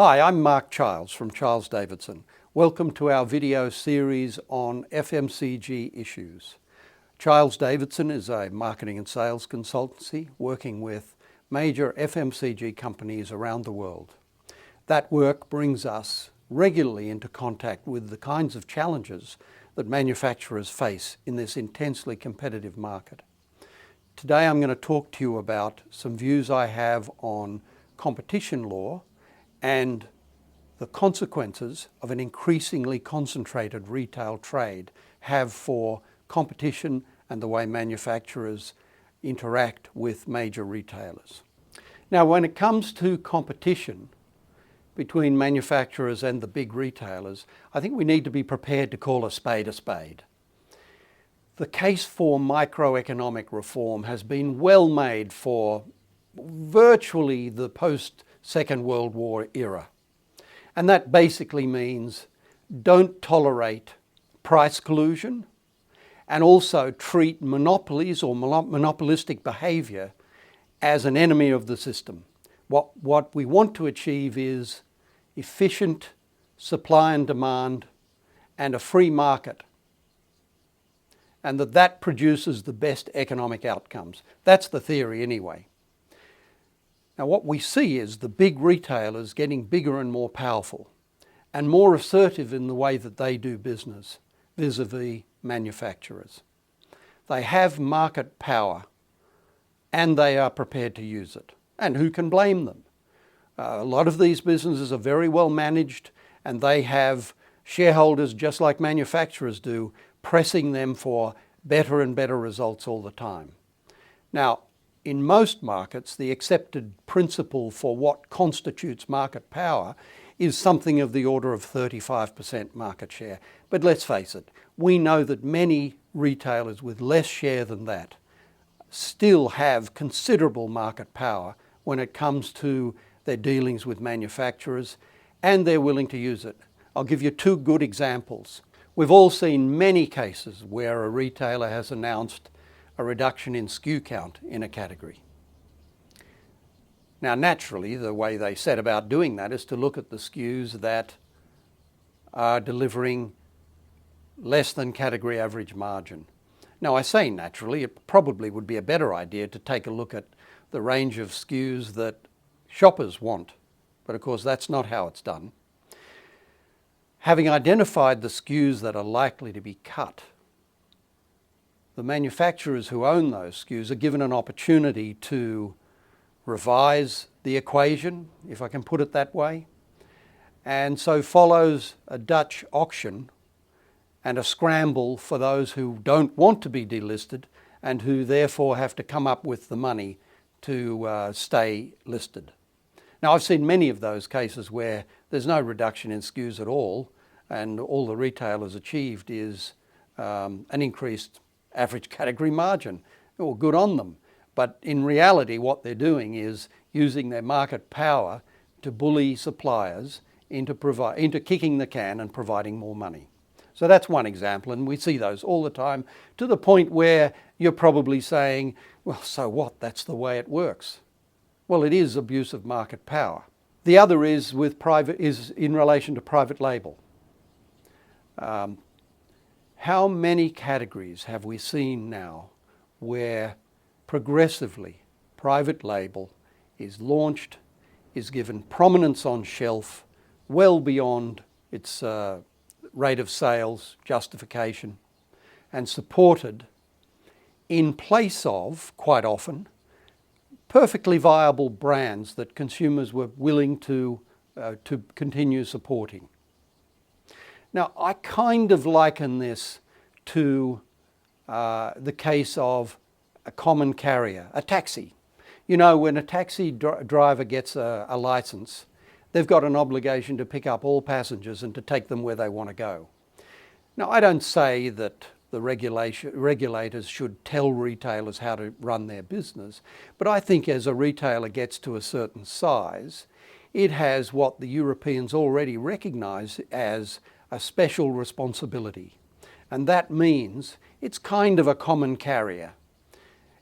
Hi, I'm Marc Childs from Childs Davidson. Welcome to our video series on FMCG issues. Childs Davidson is a marketing and sales consultancy working with major FMCG companies around the world. That work brings us regularly into contact with the kinds of challenges that manufacturers face in this intensely competitive market. Today I'm going to talk to you about some views I have on competition law and the consequences of an increasingly concentrated retail trade have for competition and the way manufacturers interact with major retailers. Now, when it comes to competition between manufacturers and the big retailers, I think we need to be prepared to call a spade a spade. The case for microeconomic reform has been well made for virtually the post-Second World War era. And that basically means don't tolerate price collusion and also treat monopolies or monopolistic behaviour as an enemy of the system. What we want to achieve is efficient supply and demand and a free market, and that produces the best economic outcomes. That's the theory anyway. Now what we see is the big retailers getting bigger and more powerful and more assertive in the way that they do business vis-a-vis manufacturers. They have market power and they are prepared to use it. And who can blame them? A lot of these businesses are very well managed and they have shareholders, just like manufacturers do, pressing them for better and better results all the time. Now, in most markets, the accepted principle for what constitutes market power is something of the order of 35% market share. But let's face it, we know that many retailers with less share than that still have considerable market power when it comes to their dealings with manufacturers, and they're willing to use it. I'll give you two good examples. We've all seen many cases where a retailer has announced a reduction in SKU count in a category. Now naturally, the way they set about doing that is to look at the SKUs that are delivering less than category average margin. Now I say naturally, it probably would be a better idea to take a look at the range of SKUs that shoppers want, but of course that's not how it's done. Having identified the SKUs that are likely to be cut, the manufacturers who own those SKUs are given an opportunity to revise the equation, if I can put it that way, and so follows a Dutch auction and a scramble for those who don't want to be delisted and who therefore have to come up with the money to stay listed. Now I've seen many of those cases where there's no reduction in SKUs at all and all the retailers achieved is an increased average category margin. Well, good on them. But in reality, what they're doing is using their market power to bully suppliers into kicking the can and providing more money. So that's one example, and we see those all the time, to the point where you're probably saying, well, so what? That's the way it works. Well, it is abuse of market power. The other is in relation to private label. How many categories have we seen now where progressively private label is launched, is given prominence on shelf well beyond its rate of sales justification and supported in place of, quite often, perfectly viable brands that consumers were willing to continue supporting? Now, I kind of liken this to the case of a common carrier, a taxi. You know, when a taxi driver gets a license, they've got an obligation to pick up all passengers and to take them where they want to go. Now, I don't say that the regulators should tell retailers how to run their business, but I think as a retailer gets to a certain size, it has what the Europeans already recognise as a special responsibility. And that means it's kind of a common carrier.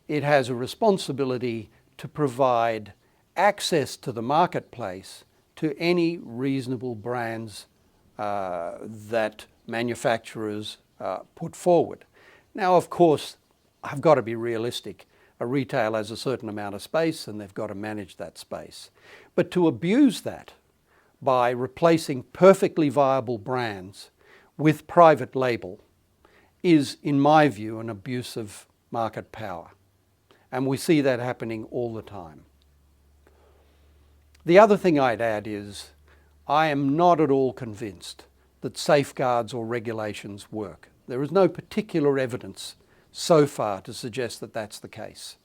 It has a responsibility to provide access to the marketplace to any reasonable brands that manufacturers put forward. Now, of course, I've got to be realistic. A retailer has a certain amount of space and they've got to manage that space. But to abuse that by replacing perfectly viable brands with private label is, in my view, an abuse of market power. And we see that happening all the time. The other thing I'd add is I am not at all convinced that safeguards or regulations work. There is no particular evidence so far to suggest that that's the case.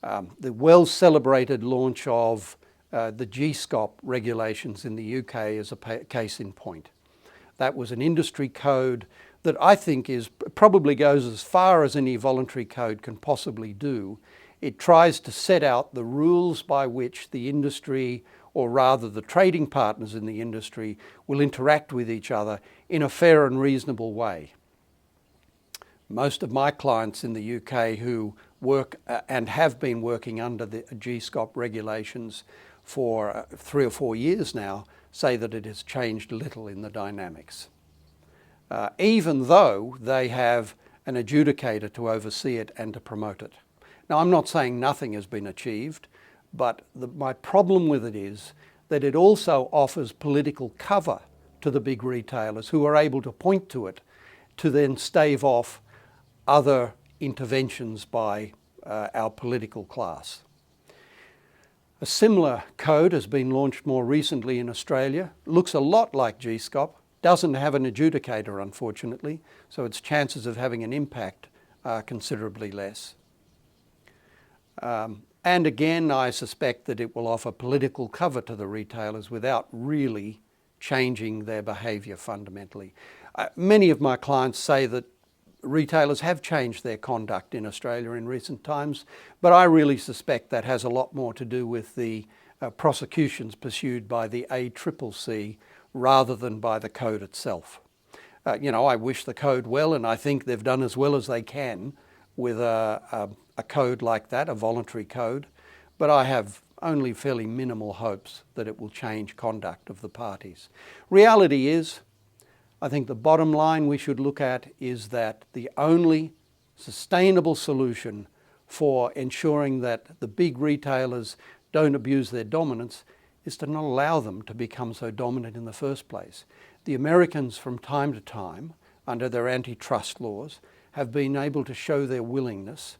The well-celebrated launch of the GSCOP regulations in the UK is a case in point. That was an industry code that I think probably goes as far as any voluntary code can possibly do. It tries to set out the rules by which the industry, or rather the trading partners in the industry, will interact with each other in a fair and reasonable way. Most of my clients in the UK who work and have been working under the GSCOP regulations for 3 or 4 years now say that it has changed little in the dynamics. Even though they have an adjudicator to oversee it and to promote it. Now, I'm not saying nothing has been achieved, but my problem with it is that it also offers political cover to the big retailers who are able to point to it to then stave off other interventions by our political class. A similar code has been launched more recently in Australia. Looks a lot like GSCOP, doesn't have an adjudicator unfortunately, so its chances of having an impact are considerably less. And again, I suspect that it will offer political cover to the retailers without really changing their behaviour fundamentally. Many of my clients say that retailers have changed their conduct in Australia in recent times, but I really suspect that has a lot more to do with the prosecutions pursued by the ACCC rather than by the code itself. I wish the code well, and I think they've done as well as they can with a code like that, a voluntary code, but I have only fairly minimal hopes that it will change conduct of the parties. Reality is, I think the bottom line we should look at is that the only sustainable solution for ensuring that the big retailers don't abuse their dominance is to not allow them to become so dominant in the first place. The Americans, from time to time, under their antitrust laws, have been able to show their willingness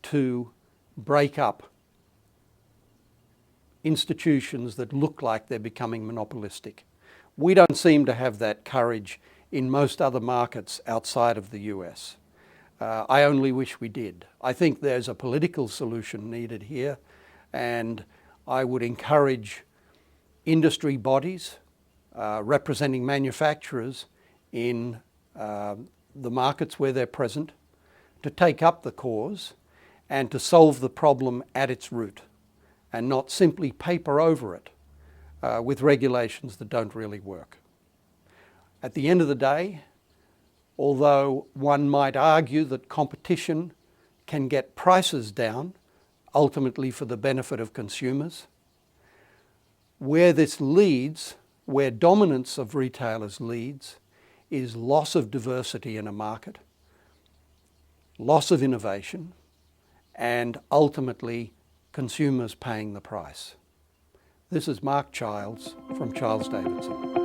to break up institutions that look like they're becoming monopolistic. We don't seem to have that courage in most other markets outside of the US. I only wish we did. I think there's a political solution needed here, and I would encourage industry bodies representing manufacturers in the markets where they're present to take up the cause and to solve the problem at its root and not simply paper over it with regulations that don't really work. At the end of the day, although one might argue that competition can get prices down, ultimately for the benefit of consumers, where this leads, where dominance of retailers leads, is loss of diversity in a market, loss of innovation, and ultimately consumers paying the price. This is Marc Childs from Childs Davidson.